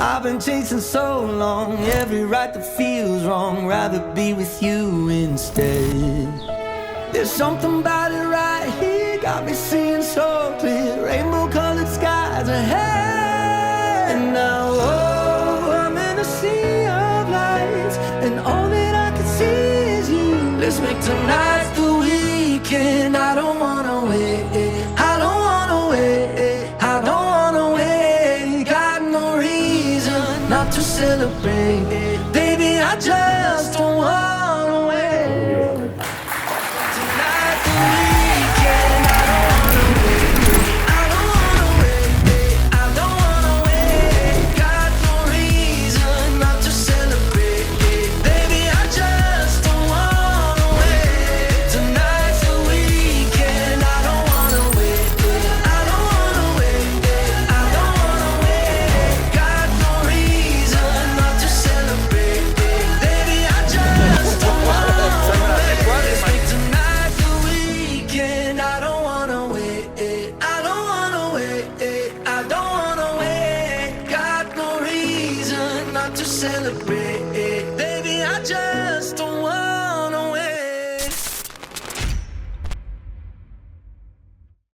I've been chasing so long, every right that feels wrong, rather be with you instead. There's something about it right here, got me seeing so clear, rainbow colored skies ahead. And now, oh, I'm in a sea of lights, and all that I can see is you. Let's make tonight the weekend. I don't wanna wait, I don't wanna wait, I don't wanna wait. Got no reason not to celebrate, baby, I just don't wanna wait. Tonight the weekend, I don't wanna wait, I don't wanna wait, I don't wanna wait. Got no reason not to celebrate, baby, I just don't wanna wait. Tonight's the weekend, I don't wanna wait, I don't wanna wait, I don't wanna wait. Got no reason not to celebrate, baby, I just don't wanna wait. Make tonight the weekend, I don't wanna wait, I don't wanna wait, I don't wanna wait. Got no reason not to celebrate.